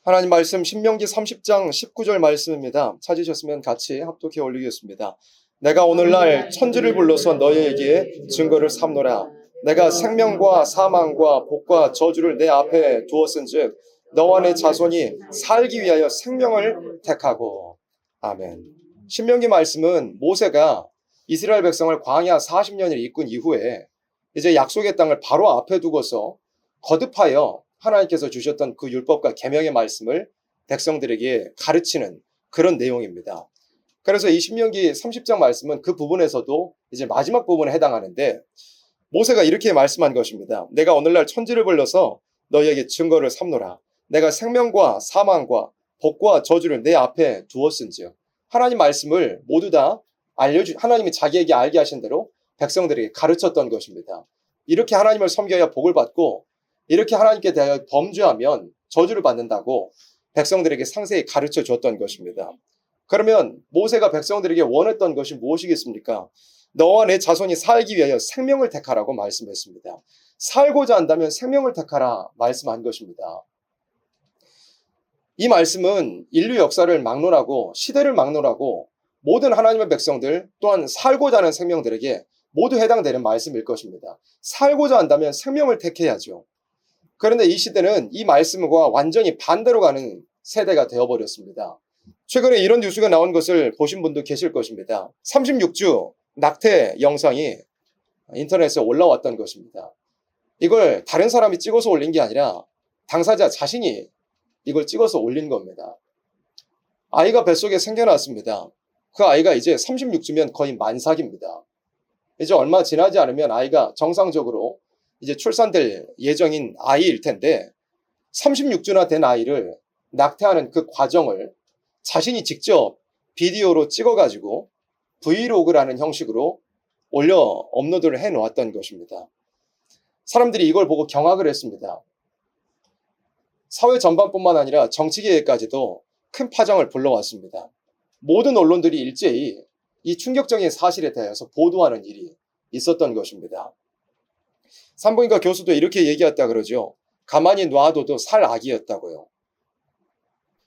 하나님 말씀 신명기 30장 19절 말씀입니다. 찾으셨으면 같이 합독해 올리겠습니다. 내가 오늘날 천지를 불러서 너희에게 증거를 삼노라. 내가 생명과 사망과 복과 저주를 내 앞에 두었은즉 너와 내 자손이 살기 위하여 생명을 택하고. 아멘. 신명기 말씀은 모세가 이스라엘 백성을 광야 40년을 이끈 이후에 이제 약속의 땅을 바로 앞에 두고서 거듭하여 하나님께서 주셨던 그 율법과 계명의 말씀을 백성들에게 가르치는 그런 내용입니다. 그래서 이 신명기 30장 말씀은 그 부분에서도 이제 마지막 부분에 해당하는데 모세가 이렇게 말씀한 것입니다. 내가 오늘날 천지를 불러서 너희에게 증거를 삼노라. 내가 생명과 사망과 복과 저주를 내 앞에 두었은즉. 하나님 말씀을 모두 다 하나님이 자기에게 알게 하신 대로 백성들에게 가르쳤던 것입니다. 이렇게 하나님을 섬겨야 복을 받고 이렇게 하나님께 대하여 범죄하면 저주를 받는다고 백성들에게 상세히 가르쳐 줬던 것입니다. 그러면 모세가 백성들에게 원했던 것이 무엇이겠습니까? 너와 내 자손이 살기 위하여 생명을 택하라고 말씀했습니다. 살고자 한다면 생명을 택하라 말씀한 것입니다. 이 말씀은 인류 역사를 막론하고 시대를 막론하고 모든 하나님의 백성들 또한 살고자 하는 생명들에게 모두 해당되는 말씀일 것입니다. 살고자 한다면 생명을 택해야죠. 그런데 이 시대는 이 말씀과 완전히 반대로 가는 세대가 되어버렸습니다. 최근에 이런 뉴스가 나온 것을 보신 분도 계실 것입니다. 36주 낙태 영상이 인터넷에 올라왔던 것입니다. 이걸 다른 사람이 찍어서 올린 게 아니라 당사자 자신이 이걸 찍어서 올린 겁니다. 아이가 뱃속에 생겨났습니다. 그 아이가 이제 36주면 거의 만삭입니다. 이제 얼마 지나지 않으면 아이가 정상적으로 이제 출산될 예정인 아이일 텐데 36주나 된 아이를 낙태하는 그 과정을 자신이 직접 비디오로 찍어가지고 브이로그라는 형식으로 올려 업로드를 해놓았던 것입니다. 사람들이 이걸 보고 경악을 했습니다. 사회 전반뿐만 아니라 정치계까지도 큰 파장을 불러왔습니다. 모든 언론들이 일제히 이 충격적인 사실에 대해서 보도하는 일이 있었던 것입니다. 산부인과 교수도 이렇게 얘기했다 그러죠. 가만히 놔둬도 살 아기였다고요.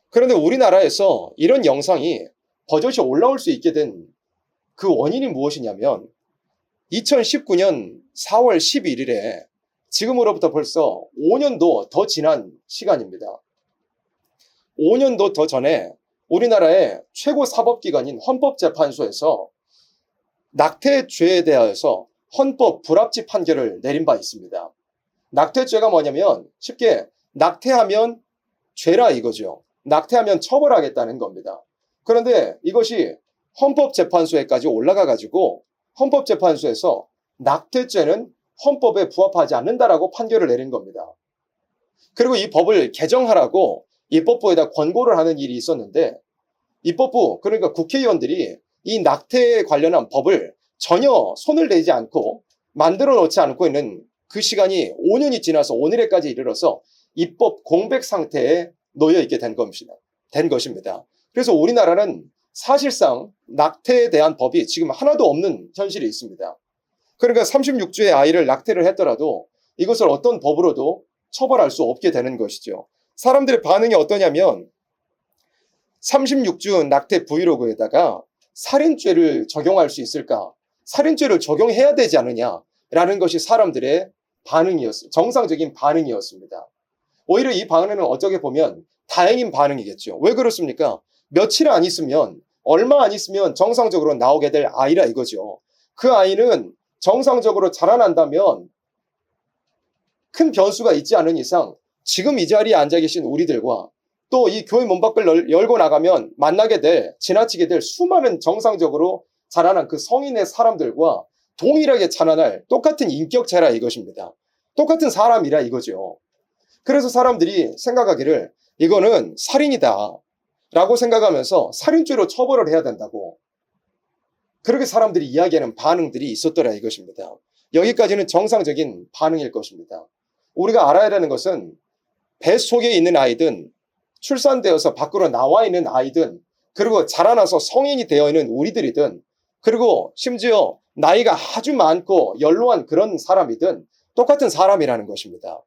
그런데 우리나라에서 이런 영상이 버젓이 올라올 수 있게 된 그 원인이 무엇이냐면 2019년 4월 11일에 지금으로부터 벌써 5년도 더 지난 시간입니다. 5년도 더 전에 우리나라의 최고 사법기관인 헌법재판소에서 낙태죄에 대해서 헌법 불합치 판결을 내린 바 있습니다. 낙태죄가 뭐냐면 쉽게 낙태하면 죄라 이거죠. 낙태하면 처벌하겠다는 겁니다. 그런데 이것이 헌법재판소에까지 올라가가지고 헌법재판소에서 낙태죄는 헌법에 부합하지 않는다라고 판결을 내린 겁니다. 그리고 이 법을 개정하라고 입법부에다 권고를 하는 일이 있었는데 입법부, 그러니까 국회의원들이 이 낙태에 관련한 법을 전혀 손을 대지 않고 만들어 놓지 않고 있는 그 시간이 5년이 지나서 오늘에까지 이르러서 입법 공백 상태에 놓여 있게 된 것입니다. 그래서 우리나라는 사실상 낙태에 대한 법이 지금 하나도 없는 현실이 있습니다. 그러니까 36주의 아이를 낙태를 했더라도 이것을 어떤 법으로도 처벌할 수 없게 되는 것이죠. 사람들의 반응이 어떠냐면 36주 낙태 브이로그에다가 살인죄를 적용할 수 있을까? 살인죄를 적용해야 되지 않느냐라는 것이 사람들의 반응이었습니다. 정상적인 반응이었습니다. 오히려 이 반응은 어떻게 보면 다행인 반응이겠죠. 왜 그렇습니까? 며칠 안 있으면, 얼마 안 있으면 정상적으로 나오게 될 아이라 이거죠. 그 아이는 정상적으로 자라난다면 큰 변수가 있지 않은 이상 지금 이 자리에 앉아 계신 우리들과 또 이 교회 문 밖을 열고 나가면 만나게 될, 지나치게 될 수많은 정상적으로 자라난 그 성인의 사람들과 동일하게 자라날 똑같은 인격체라 이것입니다. 똑같은 사람이라 이거죠. 그래서 사람들이 생각하기를 이거는 살인이다 라고 생각하면서 살인죄로 처벌을 해야 된다고 그렇게 사람들이 이야기하는 반응들이 있었더라 이것입니다. 여기까지는 정상적인 반응일 것입니다. 우리가 알아야 되는 것은 뱃속에 있는 아이든 출산되어서 밖으로 나와 있는 아이든 그리고 자라나서 성인이 되어 있는 우리들이든 그리고 심지어 나이가 아주 많고 연로한 그런 사람이든 똑같은 사람이라는 것입니다.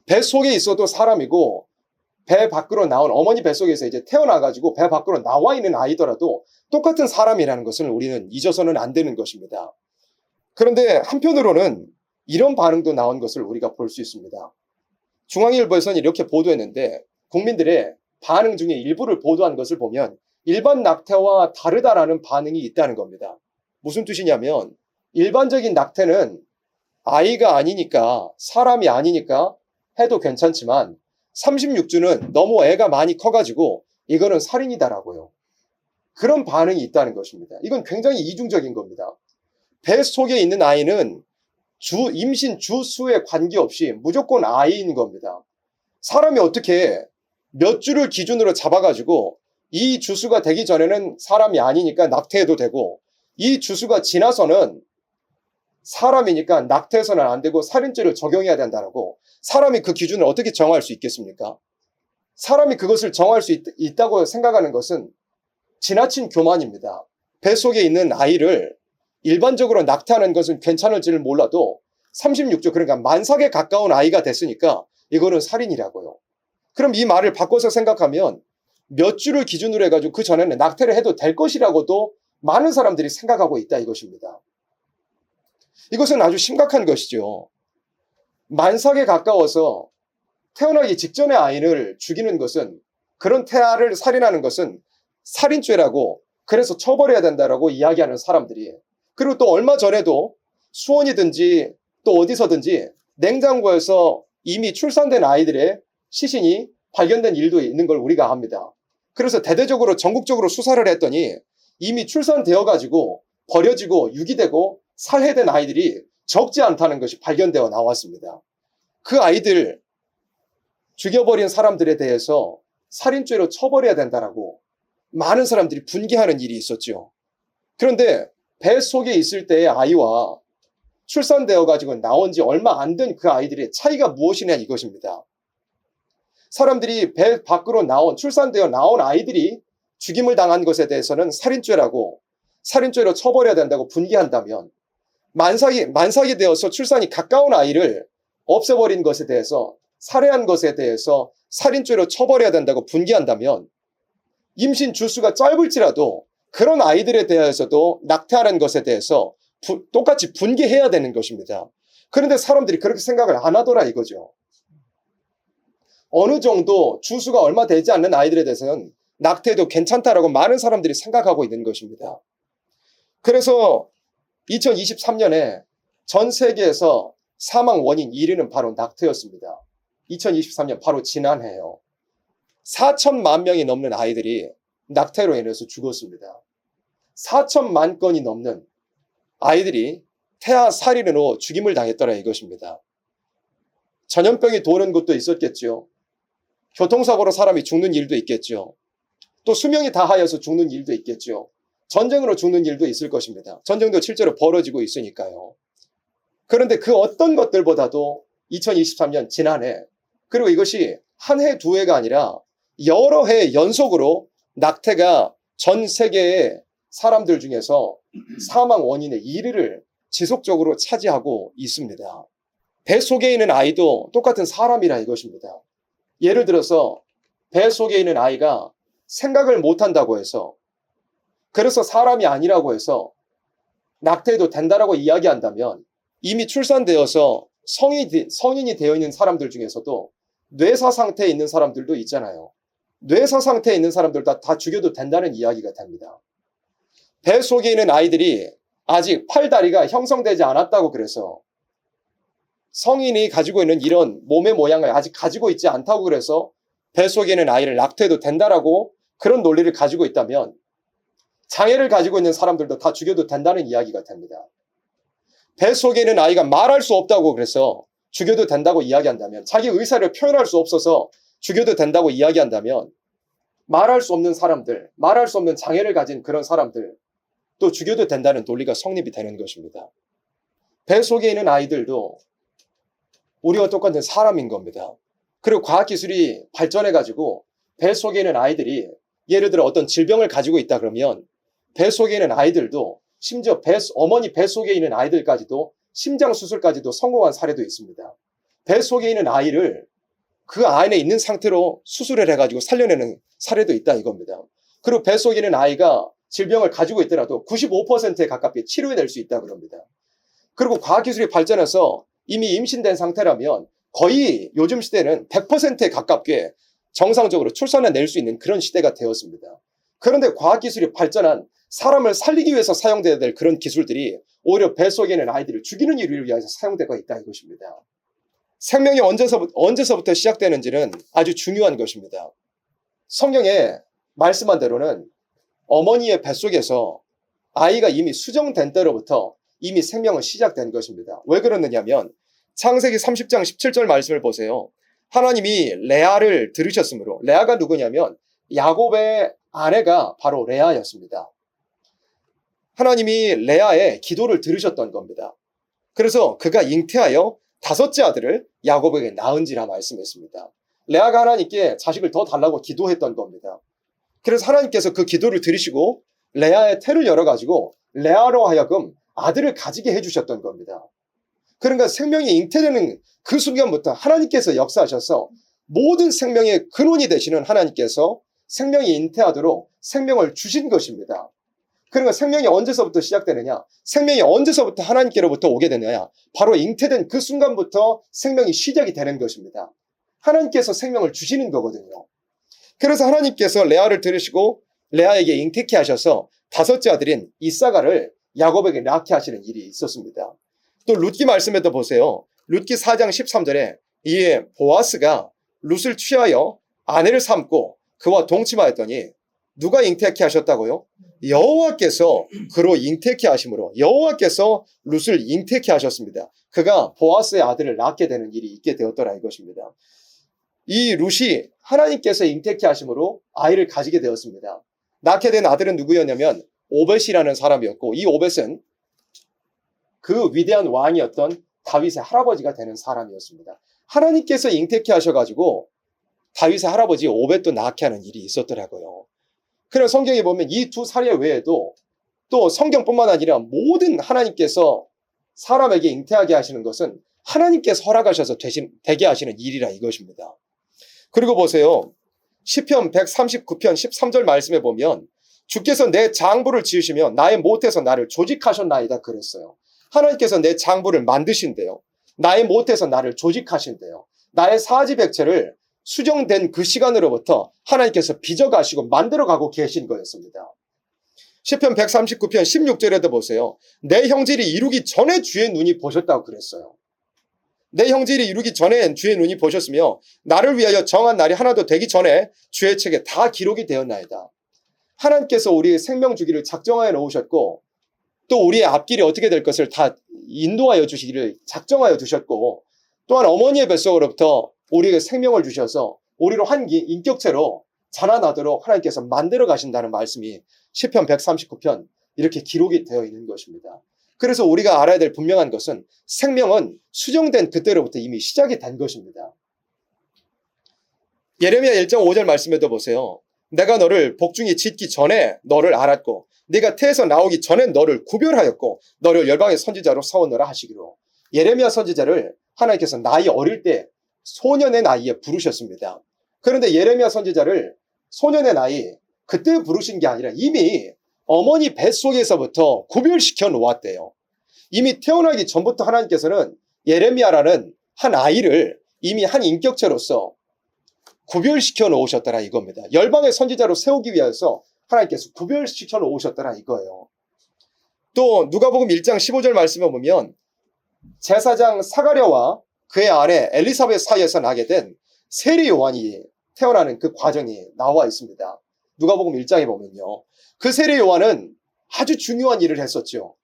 뱃속에 있어도 사람이고 배 밖으로 나온 어머니 뱃속에서 이제 태어나가지고 배 밖으로 나와 있는 아이더라도 똑같은 사람이라는 것을 우리는 잊어서는 안 되는 것입니다. 그런데 한편으로는 이런 반응도 나온 것을 우리가 볼 수 있습니다. 중앙일보에서는 이렇게 보도했는데 국민들의 반응 중에 일부를 보도한 것을 보면 일반 낙태와 다르다라는 반응이 있다는 겁니다. 무슨 뜻이냐면 일반적인 낙태는 아이가 아니니까 사람이 아니니까 해도 괜찮지만 36주는 너무 애가 많이 커가지고 이거는 살인이다라고요. 그런 반응이 있다는 것입니다. 이건 굉장히 이중적인 겁니다. 배 속에 있는 아이는 임신 주 수에 관계없이 무조건 아이인 겁니다. 사람이 어떻게 몇 주를 기준으로 잡아가지고 이 주수가 되기 전에는 사람이 아니니까 낙태해도 되고 이 주수가 지나서는 사람이니까 낙태해서는 안 되고 살인죄를 적용해야 된다고 사람이 그 기준을 어떻게 정할 수 있겠습니까? 사람이 그것을 정할 수 있다고 생각하는 것은 지나친 교만입니다. 배 속에 있는 아이를 일반적으로 낙태하는 것은 괜찮을지를 몰라도 36주 그러니까 만삭에 가까운 아이가 됐으니까 이거는 살인이라고요. 그럼 이 말을 바꿔서 생각하면 몇 주를 기준으로 해가지고 그 전에는 낙태를 해도 될 것이라고도 많은 사람들이 생각하고 있다 이것입니다. 이것은 아주 심각한 것이죠. 만삭에 가까워서 태어나기 직전의 아이를 죽이는 것은 그런 태아를 살인하는 것은 살인죄라고 그래서 처벌해야 된다라고 이야기하는 사람들이 그리고 또 얼마 전에도 수원이든지 또 어디서든지 냉장고에서 이미 출산된 아이들의 시신이 발견된 일도 있는 걸 우리가 압니다. 그래서 대대적으로 전국적으로 수사를 했더니 이미 출산되어 가지고 버려지고 유기되고 살해된 아이들이 적지 않다는 것이 발견되어 나왔습니다. 그 아이들 죽여버린 사람들에 대해서 살인죄로 처벌해야 된다라고 많은 사람들이 분개하는 일이 있었죠. 그런데 배 속에 있을 때의 아이와 출산되어 가지고 나온 지 얼마 안 된 그 아이들의 차이가 무엇이냐 이것입니다. 사람들이 배 밖으로 출산되어 나온 아이들이 죽임을 당한 것에 대해서는 살인죄로 처벌해야 된다고 분개한다면 만삭이 되어서 출산이 가까운 아이를 없애버린 것에 대해서 살해한 것에 대해서 살인죄로 처벌해야 된다고 분개한다면 임신 주수가 짧을지라도 그런 아이들에 대해서도 낙태하는 것에 대해서 똑같이 분개해야 되는 것입니다. 그런데 사람들이 그렇게 생각을 안 하더라 이거죠. 어느 정도 주수가 얼마 되지 않는 아이들에 대해서는 낙태해도 괜찮다라고 많은 사람들이 생각하고 있는 것입니다. 그래서 2023년에 전 세계에서 사망 원인 1위는 바로 낙태였습니다. 2023년 바로 지난해요. 4천만 명이 넘는 아이들이 낙태로 인해서 죽었습니다. 4천만 건이 넘는 아이들이 태아 살인으로 죽임을 당했더라 이것입니다. 전염병이 도는 것도 있었겠죠. 교통사고로 사람이 죽는 일도 있겠죠. 또 수명이 다하여서 죽는 일도 있겠죠. 전쟁으로 죽는 일도 있을 것입니다. 전쟁도 실제로 벌어지고 있으니까요. 그런데 그 어떤 것들보다도 2023년 지난해 그리고 이것이 한 해 두 해가 아니라 여러 해 연속으로 낙태가 전 세계의 사람들 중에서 사망 원인의 1위를 지속적으로 차지하고 있습니다. 배 속에 있는 아이도 똑같은 사람이라 이것입니다. 예를 들어서 배 속에 있는 아이가 생각을 못한다고 해서 그래서 사람이 아니라고 해서 낙태해도 된다라고 이야기한다면 이미 출산되어서 성인이 되어 있는 사람들 중에서도 뇌사 상태에 있는 사람들도 있잖아요. 뇌사 상태에 있는 사람들 다 죽여도 된다는 이야기가 됩니다. 배 속에 있는 아이들이 아직 팔다리가 형성되지 않았다고 그래서 성인이 가지고 있는 이런 몸의 모양을 아직 가지고 있지 않다고 그래서 배 속에 있는 아이를 낙태해도 된다라고 그런 논리를 가지고 있다면 장애를 가지고 있는 사람들도 다 죽여도 된다는 이야기가 됩니다. 배 속에 있는 아이가 말할 수 없다고 그래서 죽여도 된다고 이야기한다면 자기 의사를 표현할 수 없어서 죽여도 된다고 이야기한다면 말할 수 없는 사람들, 말할 수 없는 장애를 가진 그런 사람들 또 죽여도 된다는 논리가 성립이 되는 것입니다. 배 속에 있는 아이들도 우리와 똑같은 사람인 겁니다. 그리고 과학기술이 발전해가지고 배 속에 있는 아이들이 예를 들어 어떤 질병을 가지고 있다 그러면 배 속에 있는 아이들도 심지어 어머니 배 속에 있는 아이들까지도 심장 수술까지도 성공한 사례도 있습니다. 배 속에 있는 아이를 그 안에 있는 상태로 수술을 해가지고 살려내는 사례도 있다 이겁니다. 그리고 뱃속에 있는 아이가 질병을 가지고 있더라도 95%에 가깝게 치료해낼 수 있다 그럽니다. 그리고 과학기술이 발전해서 이미 임신된 상태라면 거의 요즘 시대는 100%에 가깝게 정상적으로 출산해낼 수 있는 그런 시대가 되었습니다. 그런데 과학기술이 발전한 사람을 살리기 위해서 사용돼야 될 그런 기술들이 오히려 뱃속에 있는 아이들을 죽이는 일을 위해서 사용되고 있다 이것입니다. 생명이 언제서부터 시작되는지는 아주 중요한 것입니다. 성경에 말씀한 대로는 어머니의 뱃속에서 아이가 이미 수정된 때로부터 이미 생명은 시작된 것입니다. 왜 그러느냐면 창세기 30장 17절 말씀을 보세요. 하나님이 레아를 들으셨으므로, 레아가 누구냐면 야곱의 아내가 바로 레아였습니다. 하나님이 레아의 기도를 들으셨던 겁니다. 그래서 그가 잉태하여 5째 아들을 야곱에게 낳은지라 말씀했습니다. 레아가 하나님께 자식을 더 달라고 기도했던 겁니다. 그래서 하나님께서 그 기도를 들으시고 레아의 태를 열어가지고 레아로 하여금 아들을 가지게 해주셨던 겁니다. 그러니까 생명이 잉태되는 그 순간부터 하나님께서 역사하셔서 모든 생명의 근원이 되시는 하나님께서 생명이 잉태하도록 생명을 주신 것입니다. 그러니까 생명이 언제서부터 시작되느냐? 생명이 언제서부터 하나님께로부터 오게 되느냐? 바로 잉태된 그 순간부터 생명이 시작이 되는 것입니다. 하나님께서 생명을 주시는 거거든요. 그래서 하나님께서 레아를 들으시고 레아에게 잉태케 하셔서 5째 아들인 이사가를 야곱에게 낳게 하시는 일이 있었습니다. 또 룻기 말씀에도 보세요. 룻기 4장 13절에 이에 보아스가 룻을 취하여 아내를 삼고 그와 동침하였더니 누가 잉태케 하셨다고요? 여호와께서 그로 잉태케 하심으로 여호와께서 룻을 잉태케 하셨습니다. 그가 보아스의 아들을 낳게 되는 일이 있게 되었더라 이것입니다. 이 룻이 하나님께서 잉태케 하심으로 아이를 가지게 되었습니다. 낳게 된 아들은 누구였냐면 오벳이라는 사람이었고, 이 오벳은 그 위대한 왕이었던 다윗의 할아버지가 되는 사람이었습니다. 하나님께서 잉태케 하셔가지고 다윗의 할아버지 오벳도 낳게 하는 일이 있었더라고요. 그래서 성경에 보면 이 2 사례 외에도 또 성경뿐만 아니라 모든 하나님께서 사람에게 잉태하게 하시는 것은 하나님께서 허락하셔서 되게 하시는 일이라 이것입니다. 그리고 보세요. 시편 139편 13절 말씀에 보면 주께서 내 장부를 지으시며 나의 못에서 나를 조직하셨나이다 그랬어요. 하나님께서 내 장부를 만드신대요. 나의 못에서 나를 조직하신대요. 나의 사지백체를 수정된 그 시간으로부터 하나님께서 빚어가시고 만들어가고 계신 거였습니다. 시편 139편 16절에도 보세요. 내 형질이 이루기 전에 주의 눈이 보셨다고 그랬어요. 내 형질이 이루기 전에 주의 눈이 보셨으며 나를 위하여 정한 날이 하나도 되기 전에 주의 책에 다 기록이 되었나이다. 하나님께서 우리의 생명 주기를 작정하여 놓으셨고 또 우리의 앞길이 어떻게 될 것을 다 인도하여 주시기를 작정하여 두셨고 또한 어머니의 뱃속으로부터 우리에게 생명을 주셔서 우리로 한 인격체로 자라나도록 하나님께서 만들어 가신다는 말씀이 시편 139편 이렇게 기록이 되어 있는 것입니다. 그래서 우리가 알아야 될 분명한 것은 생명은 수정된 그때로부터 이미 시작이 된 것입니다. 예레미야 1장 5절 말씀에도 보세요. 내가 너를 복중이 짖기 전에 너를 알았고 네가 태에서 나오기 전에 너를 구별하였고 너를 열방의 선지자로 세웠노라 하시기로. 예레미야 선지자를 하나님께서 나이 어릴 때 소년의 나이에 부르셨습니다. 그런데 예레미야 선지자를 소년의 나이 그때 부르신 게 아니라 이미 어머니 뱃속에서부터 구별시켜 놓았대요. 이미 태어나기 전부터 하나님께서는 예레미야라는 한 아이를 이미 한 인격체로서 구별시켜 놓으셨더라 이겁니다. 열방의 선지자로 세우기 위해서 하나님께서 구별시켜 놓으셨더라 이거예요. 또 누가복음 1장 15절 말씀을 보면 제사장 사가랴와 그의 아내 엘리사벳 사이에서 나게 된 세리 요한이 태어나는 그 과정이 나와 있습니다. 누가복음 1장에 보면요. 그 세리 요한은 아주 중요한 일을 했었죠.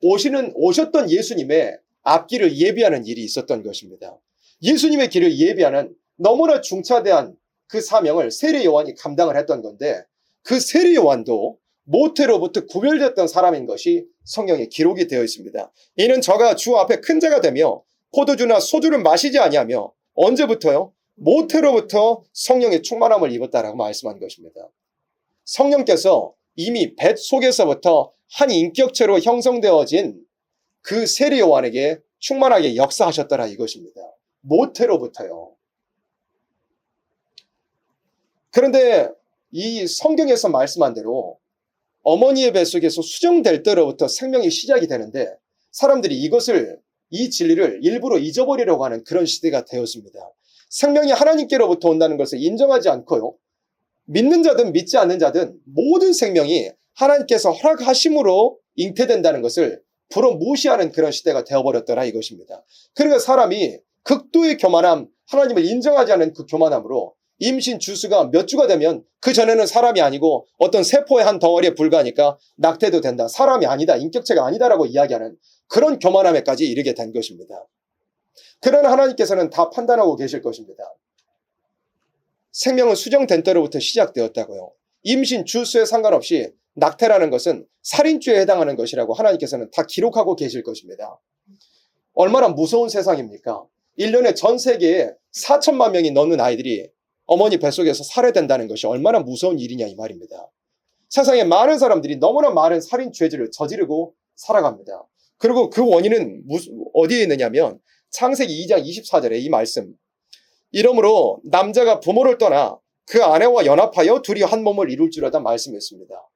오셨던 예수님의 앞길을 예비하는 일이 있었던 것입니다. 예수님의 길을 예비하는 너무나 중차대한 그 사명을 세리 요한이 감당을 했던 건데 그 세리 요한도 모태로부터 구별됐던 사람인 것이 성경에 기록이 되어 있습니다. 이는 저가 주 앞에 큰 자가 되며 포도주나 소주를 마시지 아니하며 언제부터요? 모태로부터 성령의 충만함을 입었다라고 말씀한 것입니다. 성령께서 이미 뱃속에서부터 한 인격체로 형성되어진 그 세리 요한에게 충만하게 역사하셨더라 이것입니다. 모태로부터요. 그런데 이 성경에서 말씀한 대로 어머니의 뱃속에서 수정될 때로부터 생명이 시작이 되는데 사람들이 이 진리를 일부러 잊어버리려고 하는 그런 시대가 되었습니다. 생명이 하나님께로부터 온다는 것을 인정하지 않고요. 믿는 자든 믿지 않는 자든 모든 생명이 하나님께서 허락하심으로 잉태된다는 것을 불어 무시하는 그런 시대가 되어버렸더라 이것입니다. 그러니까 사람이 극도의 교만함, 하나님을 인정하지 않은 그 교만함으로 임신 주수가 몇 주가 되면 그 전에는 사람이 아니고 어떤 세포의 한 덩어리에 불과하니까 낙태도 된다. 사람이 아니다. 인격체가 아니다라고 이야기하는 그런 교만함에까지 이르게 된 것입니다. 그러나 하나님께서는 다 판단하고 계실 것입니다. 생명은 수정된 때로부터 시작되었다고요. 임신 주수에 상관없이 낙태라는 것은 살인죄에 해당하는 것이라고 하나님께서는 다 기록하고 계실 것입니다. 얼마나 무서운 세상입니까? 1년에 전 세계에 4천만 명이 넘는 아이들이 어머니 뱃속에서 살해된다는 것이 얼마나 무서운 일이냐 이 말입니다. 세상에 많은 사람들이 너무나 많은 살인죄질을 저지르고 살아갑니다. 그리고 그 원인은 어디에 있느냐면 창세기 2장 24절에 이 말씀. 이러므로 남자가 부모를 떠나 그 아내와 연합하여 둘이 한 몸을 이룰 줄알다 말씀했습니다.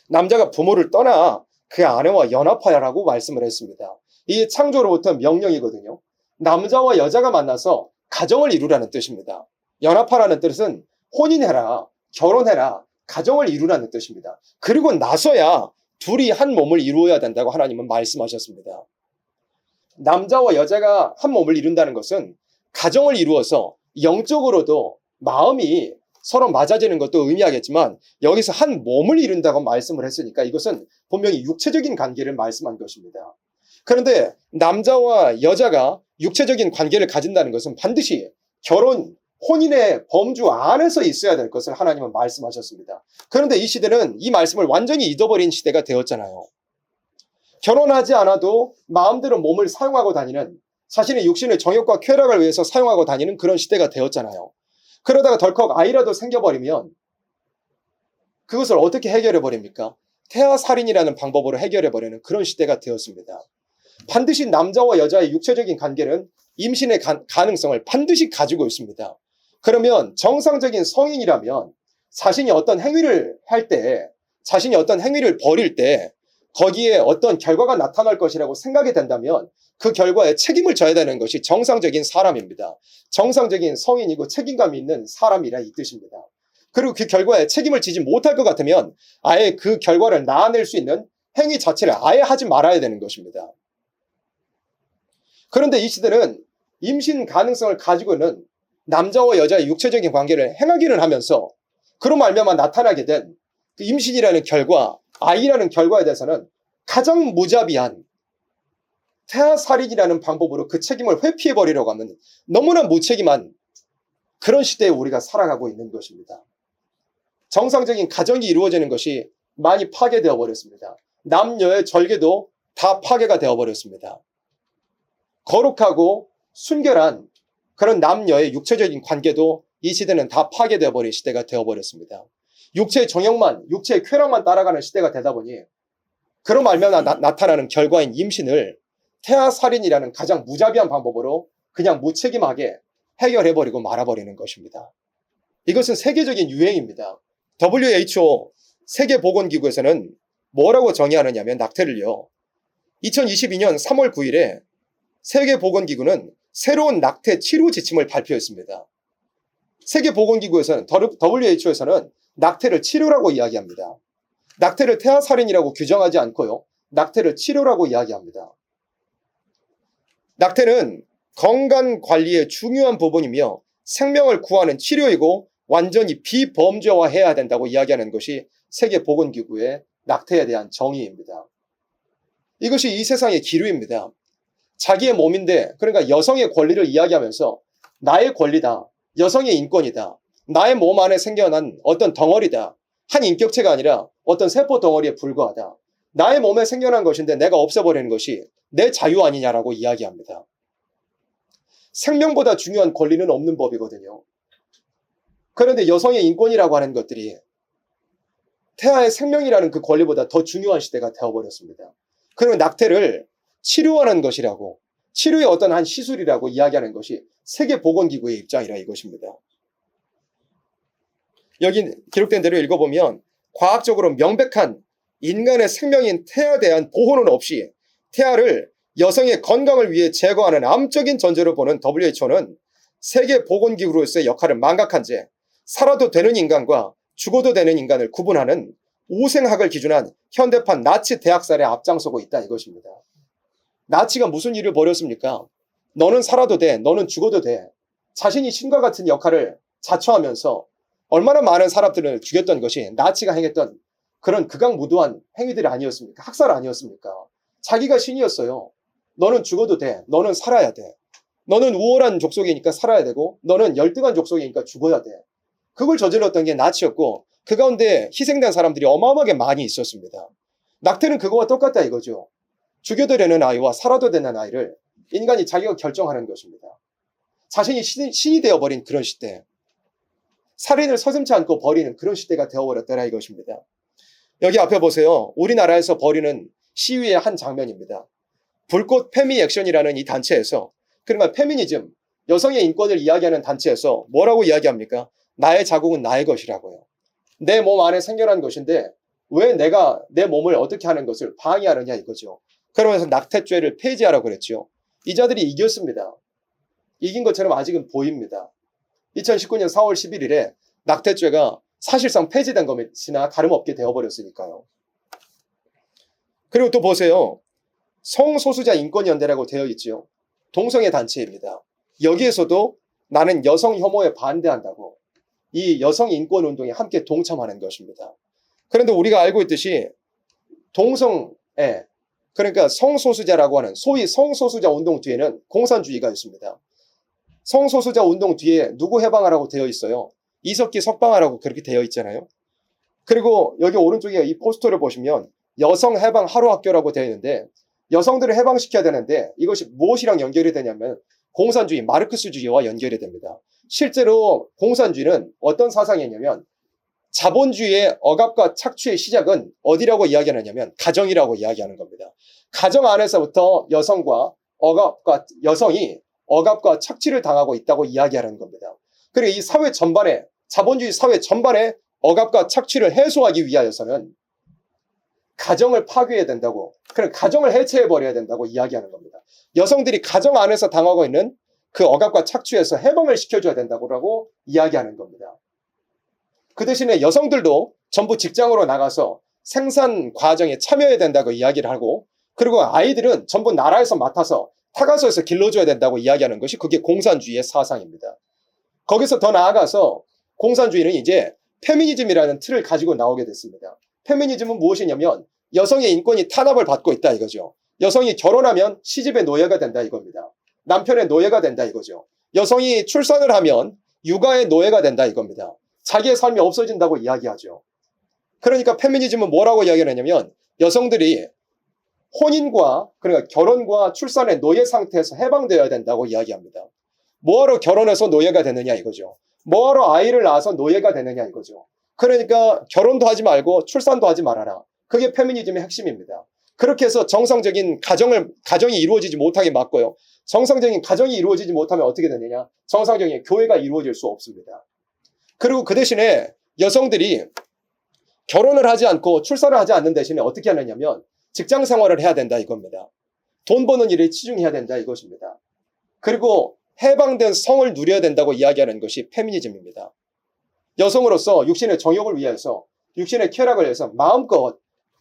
남자가 부모를 떠나 그 아내와 연합하여라고 말씀을 했습니다. 이게 창조로부터 명령이거든요. 남자와 여자가 만나서 가정을 이루라는 뜻입니다. 연합하라는 뜻은 혼인해라, 결혼해라, 가정을 이루라는 뜻입니다. 그리고 나서야 둘이 한 몸을 이루어야 된다고 하나님은 말씀하셨습니다. 남자와 여자가 한 몸을 이룬다는 것은 가정을 이루어서 영적으로도 마음이 서로 맞아지는 것도 의미하겠지만 여기서 한 몸을 이룬다고 말씀을 했으니까 이것은 분명히 육체적인 관계를 말씀한 것입니다. 그런데 남자와 여자가 육체적인 관계를 가진다는 것은 반드시 결혼, 혼인의 범주 안에서 있어야 될 것을 하나님은 말씀하셨습니다. 그런데 이 시대는 이 말씀을 완전히 잊어버린 시대가 되었잖아요. 결혼하지 않아도 마음대로 몸을 사용하고 다니는 자신의 육신의 정욕과 쾌락을 위해서 사용하고 다니는 그런 시대가 되었잖아요. 그러다가 덜컥 아이라도 생겨버리면 그것을 어떻게 해결해버립니까? 태아살인이라는 방법으로 해결해버리는 그런 시대가 되었습니다. 반드시 남자와 여자의 육체적인 관계는 임신의 가능성을 반드시 가지고 있습니다. 그러면 정상적인 성인이라면 자신이 어떤 행위를 할 때, 자신이 어떤 행위를 벌일 때 거기에 어떤 결과가 나타날 것이라고 생각이 된다면 그 결과에 책임을 져야 되는 것이 정상적인 사람입니다. 정상적인 성인이고 책임감이 있는 사람이라 이 뜻입니다. 그리고 그 결과에 책임을 지지 못할 것 같으면 아예 그 결과를 나아낼 수 있는 행위 자체를 아예 하지 말아야 되는 것입니다. 그런데 이 시대는 임신 가능성을 가지고 있는 남자와 여자의 육체적인 관계를 행하기는 하면서 그로 말미암아 나타나게 된 그 임신이라는 결과, 아이라는 결과에 대해서는 가장 무자비한 태아살인이라는 방법으로 그 책임을 회피해버리려고 하는 너무나 무책임한 그런 시대에 우리가 살아가고 있는 것입니다. 정상적인 가정이 이루어지는 것이 많이 파괴되어 버렸습니다. 남녀의 절개도 다 파괴가 되어 버렸습니다. 거룩하고 순결한 그런 남녀의 육체적인 관계도 이 시대는 다 파괴되어 버린 시대가 되어 버렸습니다. 육체의 정욕만, 육체의 쾌락만 따라가는 시대가 되다 보니 그런 말미암아 나타나는 결과인 임신을 태아살인이라는 가장 무자비한 방법으로 그냥 무책임하게 해결해버리고 말아버리는 것입니다. 이것은 세계적인 유행입니다. WHO 세계보건기구에서는 뭐라고 정의하느냐면 낙태를요. 2022년 3월 9일에 세계보건기구는 새로운 낙태 치료 지침을 발표했습니다. 세계보건기구에서는 WHO에서는 낙태를 치료라고 이야기합니다. 낙태를 태아살인이라고 규정하지 않고요. 낙태를 치료라고 이야기합니다. 낙태는 건강관리의 중요한 부분이며 생명을 구하는 치료이고 완전히 비범죄화해야 된다고 이야기하는 것이 세계보건기구의 낙태에 대한 정의입니다. 이것이 이 세상의 기류입니다. 자기의 몸인데 그러니까 여성의 권리를 이야기하면서 나의 권리다, 여성의 인권이다, 나의 몸 안에 생겨난 어떤 덩어리다, 한 인격체가 아니라 어떤 세포 덩어리에 불과하다, 나의 몸에 생겨난 것인데 내가 없애버리는 것이 내 자유 아니냐라고 이야기합니다. 생명보다 중요한 권리는 없는 법이거든요. 그런데 여성의 인권이라고 하는 것들이 태아의 생명이라는 그 권리보다 더 중요한 시대가 되어버렸습니다. 그러면 낙태를 치료하는 것이라고, 치료의 어떤 한 시술이라고 이야기하는 것이 세계보건기구의 입장이라 이것입니다. 여기 기록된 대로 읽어보면 과학적으로 명백한 인간의 생명인 태아에 대한 보호는 없이 태아를 여성의 건강을 위해 제거하는 암적인 전제로 보는 WHO는 세계보건기구로서의 역할을 망각한 채 살아도 되는 인간과 죽어도 되는 인간을 구분하는 우생학을 기준한 현대판 나치 대학살에 앞장서고 있다 이것입니다. 나치가 무슨 일을 벌였습니까? 너는 살아도 돼, 너는 죽어도 돼. 자신이 신과 같은 역할을 자처하면서 얼마나 많은 사람들을 죽였던 것이 나치가 행했던 그런 극악무도한 행위들이 아니었습니까? 학살 아니었습니까? 자기가 신이었어요. 너는 죽어도 돼. 너는 살아야 돼. 너는 우월한 족속이니까 살아야 되고 너는 열등한 족속이니까 죽어야 돼. 그걸 저질렀던 게 나치였고 그 가운데 희생된 사람들이 어마어마하게 많이 있었습니다. 낙태는 그거와 똑같다 이거죠. 죽여도 되는 아이와 살아도 되는 아이를 인간이 자기가 결정하는 것입니다. 자신이 신이 되어버린 그런 시대. 살인을 서슴지 않고 벌이는 그런 시대가 되어버렸더라 이것입니다. 여기 앞에 보세요. 우리나라에서 벌이는 시위의 한 장면입니다. 불꽃 페미 액션이라는 이 단체에서 그러니까 페미니즘, 여성의 인권을 이야기하는 단체에서 뭐라고 이야기합니까? 나의 자궁은 나의 것이라고요. 내 몸 안에 생겨난 것인데 왜 내가 내 몸을 어떻게 하는 것을 방해하느냐 이거죠. 그러면서 낙태죄를 폐지하라고 그랬죠. 이 자들이 이겼습니다. 이긴 것처럼 아직은 보입니다. 2019년 4월 11일에 낙태죄가 사실상 폐지된 것이나 다름없게 되어버렸으니까요. 그리고 또 보세요. 성소수자 인권연대라고 되어 있죠. 동성애 단체입니다. 여기에서도 나는 여성 혐오에 반대한다고 이 여성 인권 운동에 함께 동참하는 것입니다. 그런데 우리가 알고 있듯이 동성애, 그러니까 성소수자라고 하는 소위 성소수자 운동 뒤에는 공산주의가 있습니다. 성소수자 운동 뒤에 누구 해방하라고 되어 있어요? 이석기 석방하라고 그렇게 되어 있잖아요. 그리고 여기 오른쪽에 이 포스터를 보시면 여성 해방 하루학교라고 되어 있는데 여성들을 해방시켜야 되는데 이것이 무엇이랑 연결이 되냐면 공산주의, 마르크스주의와 연결이 됩니다. 실제로 공산주의는 어떤 사상이냐면 자본주의의 억압과 착취의 시작은 어디라고 이야기하느냐면 가정이라고 이야기하는 겁니다. 가정 안에서부터 여성이 억압과 착취를 당하고 있다고 이야기하는 겁니다. 그리고 이 사회 전반에 자본주의 사회 전반에 억압과 착취를 해소하기 위하여서는 가정을 파괴해야 된다고, 그럼 가정을 해체해버려야 된다고 이야기하는 겁니다. 여성들이 가정 안에서 당하고 있는 그 억압과 착취에서 해방을 시켜줘야 된다고 이야기하는 겁니다. 그 대신에 여성들도 전부 직장으로 나가서 생산 과정에 참여해야 된다고 이야기를 하고, 그리고 아이들은 전부 나라에서 맡아서 타가소에서 길러줘야 된다고 이야기하는 것이 그게 공산주의의 사상입니다. 거기서 더 나아가서 공산주의는 이제 페미니즘이라는 틀을 가지고 나오게 됐습니다. 페미니즘은 무엇이냐면 여성의 인권이 탄압을 받고 있다 이거죠. 여성이 결혼하면 시집의 노예가 된다 이겁니다. 남편의 노예가 된다 이거죠. 여성이 출산을 하면 육아의 노예가 된다 이겁니다. 자기의 삶이 없어진다고 이야기하죠. 그러니까 페미니즘은 뭐라고 이야기하냐면 여성들이 혼인과 그러니까 결혼과 출산의 노예 상태에서 해방되어야 된다고 이야기합니다. 뭐하러 결혼해서 노예가 되느냐 이거죠. 뭐하러 아이를 낳아서 노예가 되느냐 이거죠. 그러니까 결혼도 하지 말고 출산도 하지 말아라. 그게 페미니즘의 핵심입니다. 그렇게 해서 정상적인 가정이 이루어지지 못하게 막고요. 정상적인 가정이 이루어지지 못하면 어떻게 되느냐? 정상적인 교회가 이루어질 수 없습니다. 그리고 그 대신에 여성들이 결혼을 하지 않고 출산을 하지 않는 대신에 어떻게 하느냐면 직장 생활을 해야 된다 이겁니다. 돈 버는 일에 치중해야 된다 이것입니다. 그리고 해방된 성을 누려야 된다고 이야기하는 것이 페미니즘입니다. 여성으로서 육신의 정욕을 위해서 육신의 쾌락을 위해서 마음껏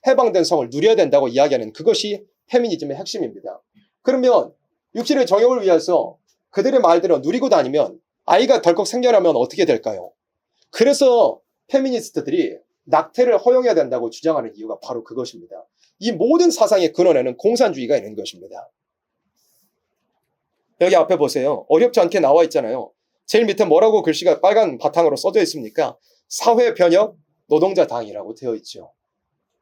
해방된 성을 누려야 된다고 이야기하는 그것이 페미니즘의 핵심입니다. 그러면 육신의 정욕을 위해서 그들의 말대로 누리고 다니면 아이가 덜컥 생겨나면 어떻게 될까요? 그래서 페미니스트들이 낙태를 허용해야 된다고 주장하는 이유가 바로 그것입니다. 이 모든 사상의 근원에는 공산주의가 있는 것입니다. 여기 앞에 보세요. 어렵지 않게 나와 있잖아요. 제일 밑에 뭐라고 글씨가 빨간 바탕으로 써져 있습니까? 사회변혁 노동자당이라고 되어 있죠.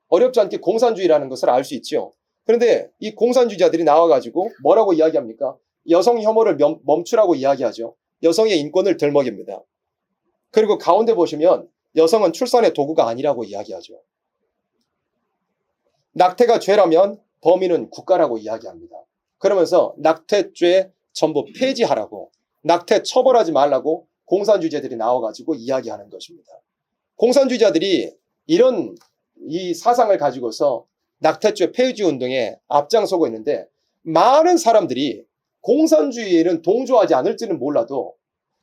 어렵지 않게 공산주의라는 것을 알 수 있죠. 그런데 이 공산주의자들이 나와가지고 뭐라고 이야기합니까? 여성 혐오를 멈추라고 이야기하죠. 여성의 인권을 들먹입니다. 그리고 가운데 보시면 여성은 출산의 도구가 아니라고 이야기하죠. 낙태가 죄라면 범인은 국가라고 이야기합니다. 그러면서 낙태죄 전부 폐지하라고, 낙태 처벌하지 말라고 공산주의자들이 나와가지고 이야기하는 것입니다. 공산주의자들이 이런 이 사상을 가지고서 낙태죄 폐지 운동에 앞장서고 있는데, 많은 사람들이 공산주의에는 동조하지 않을지는 몰라도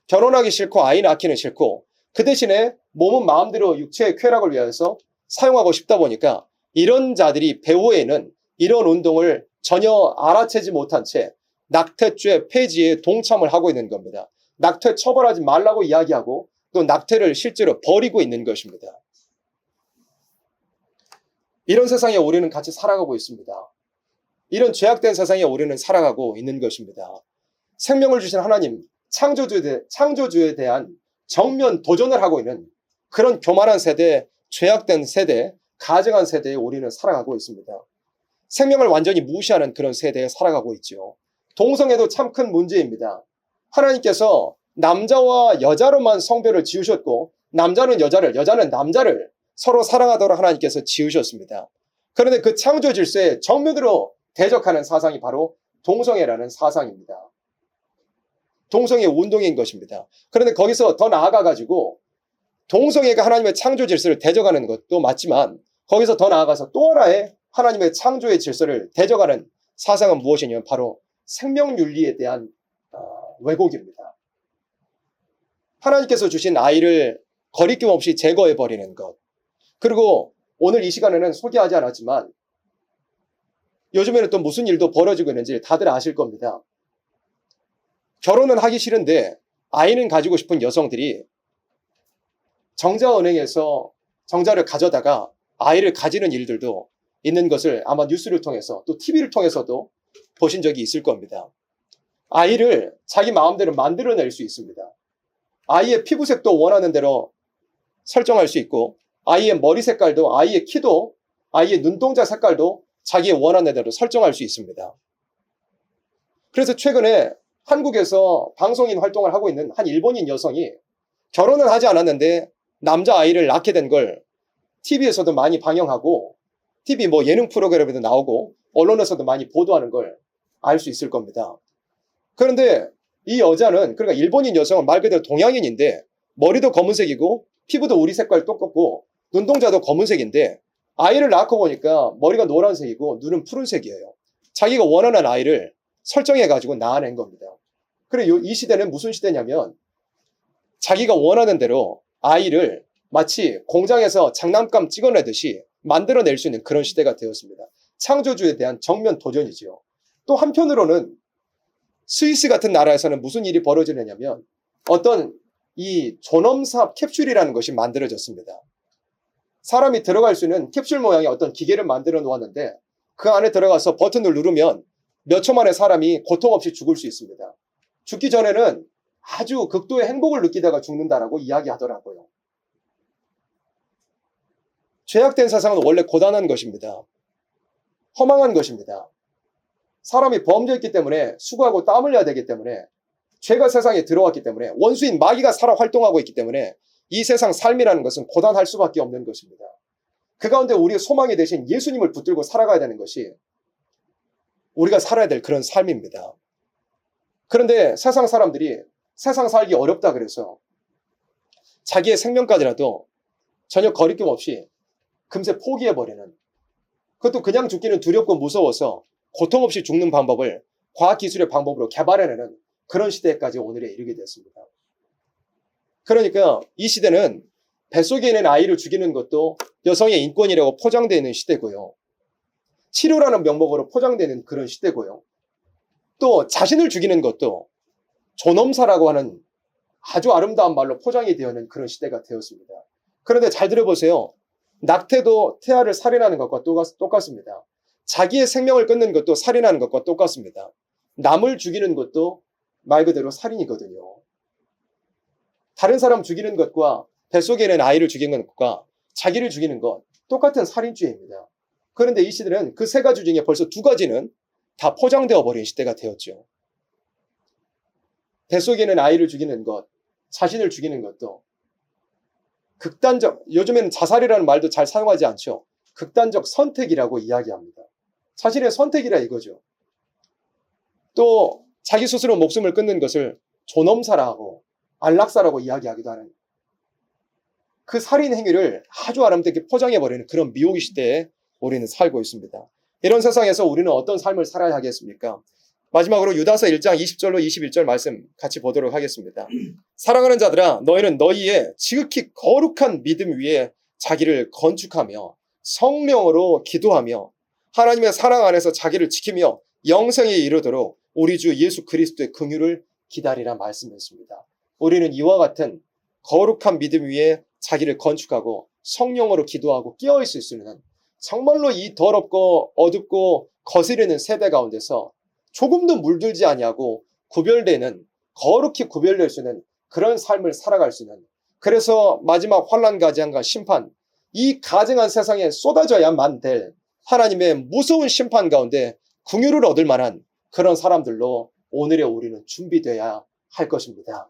결혼하기 싫고 아이 낳기는 싫고 그 대신에 몸은 마음대로 육체의 쾌락을 위해서 사용하고 싶다 보니까 이런 자들이 배후에는 이런 운동을 전혀 알아채지 못한 채 낙태죄 폐지에 동참을 하고 있는 겁니다. 낙태 처벌하지 말라고 이야기하고 또 낙태를 실제로 벌이고 있는 것입니다. 이런 세상에 우리는 같이 살아가고 있습니다. 이런 죄악된 세상에 우리는 살아가고 있는 것입니다. 생명을 주신 하나님, 창조주에 대한 정면 도전을 하고 있는 그런 교만한 세대, 죄악된 세대, 가증한 세대에 우리는 살아가고 있습니다. 생명을 완전히 무시하는 그런 세대에 살아가고 있죠. 동성애도 참 큰 문제입니다. 하나님께서 남자와 여자로만 성별을 지으셨고 남자는 여자를, 여자는 남자를 서로 사랑하도록 하나님께서 지으셨습니다. 그런데 그 창조 질서에 정면으로 대적하는 사상이 바로 동성애라는 사상입니다. 동성애 운동인 것입니다. 그런데 거기서 더 나아가가지고 동성애가 하나님의 창조 질서를 대적하는 것도 맞지만 거기서 더 나아가서 또 하나의 하나님의 창조의 질서를 대적하는 사상은 무엇이냐면 바로 생명윤리에 대한 왜곡입니다. 하나님께서 주신 아이를 거리낌 없이 제거해버리는 것. 그리고 오늘 이 시간에는 소개하지 않았지만 요즘에는 또 무슨 일도 벌어지고 있는지 다들 아실 겁니다. 결혼은 하기 싫은데 아이는 가지고 싶은 여성들이 정자은행에서 정자를 가져다가 아이를 가지는 일들도 있는 것을 아마 뉴스를 통해서 또 TV를 통해서도 보신 적이 있을 겁니다. 아이를 자기 마음대로 만들어낼 수 있습니다. 아이의 피부색도 원하는 대로 설정할 수 있고 아이의 머리 색깔도 아이의 키도 아이의 눈동자 색깔도 자기의 원하는 대로 설정할 수 있습니다. 그래서 최근에 한국에서 방송인 활동을 하고 있는 한 일본인 여성이 결혼은 하지 않았는데 남자아이를 낳게 된 걸 TV에서도 많이 방영하고 TV 예능 프로그램에도 나오고 언론에서도 많이 보도하는 걸 알 수 있을 겁니다. 그런데 이 여자는, 그러니까 일본인 여성은 말 그대로 동양인인데 머리도 검은색이고 피부도 우리 색깔 똑같고 눈동자도 검은색인데 아이를 낳고 보니까 머리가 노란색이고 눈은 푸른색이에요. 자기가 원하는 아이를 설정해가지고 낳아낸 겁니다. 그리고 이 시대는 무슨 시대냐면 자기가 원하는 대로 아이를 마치 공장에서 장난감 찍어내듯이 만들어낼 수 있는 그런 시대가 되었습니다. 창조주에 대한 정면 도전이죠. 또 한편으로는 스위스 같은 나라에서는 무슨 일이 벌어지느냐면 어떤 이 존엄사 캡슐이라는 것이 만들어졌습니다. 사람이 들어갈 수 있는 캡슐 모양의 어떤 기계를 만들어 놓았는데 그 안에 들어가서 버튼을 누르면 몇 초 만에 사람이 고통 없이 죽을 수 있습니다. 죽기 전에는 아주 극도의 행복을 느끼다가 죽는다라고 이야기하더라고요. 죄악된 세상은 원래 고단한 것입니다. 허망한 것입니다. 사람이 범죄했기 때문에 수고하고 땀 흘려야 되기 때문에 죄가 세상에 들어왔기 때문에 원수인 마귀가 살아 활동하고 있기 때문에 이 세상 삶이라는 것은 고단할 수밖에 없는 것입니다. 그 가운데 우리의 소망이 되신 예수님을 붙들고 살아가야 되는 것이 우리가 살아야 될 그런 삶입니다. 그런데 세상 사람들이 세상 살기 어렵다 그래서 자기의 생명까지라도 전혀 거리낌 없이 금세 포기해버리는, 그것도 그냥 죽기는 두렵고 무서워서 고통 없이 죽는 방법을 과학기술의 방법으로 개발해내는 그런 시대까지 오늘에 이르게 됐습니다. 그러니까 이 시대는 뱃속에 있는 아이를 죽이는 것도 여성의 인권이라고 포장되어 있는 시대고요. 치료라는 명목으로 포장되는 그런 시대고요. 또 자신을 죽이는 것도 존엄사라고 하는 아주 아름다운 말로 포장이 되어 있는 그런 시대가 되었습니다. 그런데 잘 들어보세요. 낙태도 태아를 살인하는 것과 똑같습니다. 자기의 생명을 끊는 것도 살인하는 것과 똑같습니다. 남을 죽이는 것도 말 그대로 살인이거든요. 다른 사람 죽이는 것과 뱃속에 있는 아이를 죽이는 것과 자기를 죽이는 것 똑같은 살인죄입니다. 그런데 이 시대는 그 세 가지 중에 벌써 두 가지는 다 포장되어 버린 시대가 되었죠. 뱃속에 있는 아이를 죽이는 것, 자신을 죽이는 것도 극단적, 요즘에는 자살이라는 말도 잘 사용하지 않죠. 극단적 선택이라고 이야기합니다. 자신의 선택이라 이거죠. 또 자기 스스로 목숨을 끊는 것을 존엄사라고 안락사라고 이야기하기도 하는, 그 살인 행위를 아주 아름답게 포장해버리는 그런 미혹의 시대에 우리는 살고 있습니다. 이런 세상에서 우리는 어떤 삶을 살아야 하겠습니까? 마지막으로 유다서 1장 20절로 21절 말씀 같이 보도록 하겠습니다. 사랑하는 자들아, 너희는 너희의 지극히 거룩한 믿음 위에 자기를 건축하며 성령으로 기도하며 하나님의 사랑 안에서 자기를 지키며 영생에 이르도록 우리 주 예수 그리스도의 긍휼을 기다리라 말씀했습니다. 우리는 이와 같은 거룩한 믿음 위에 자기를 건축하고 성령으로 기도하고 깨어있을 수 있는, 정말로 이 더럽고 어둡고 거스르는 세대 가운데서 조금도 물들지 아니하고 구별되는, 거룩히 구별될 수 있는 그런 삶을 살아갈 수 있는, 그래서 마지막 환난 가증한과 심판, 이 가증한 세상에 쏟아져야만 될 하나님의 무서운 심판 가운데 긍휼을 얻을 만한 그런 사람들로 오늘의 우리는 준비되어야 할 것입니다.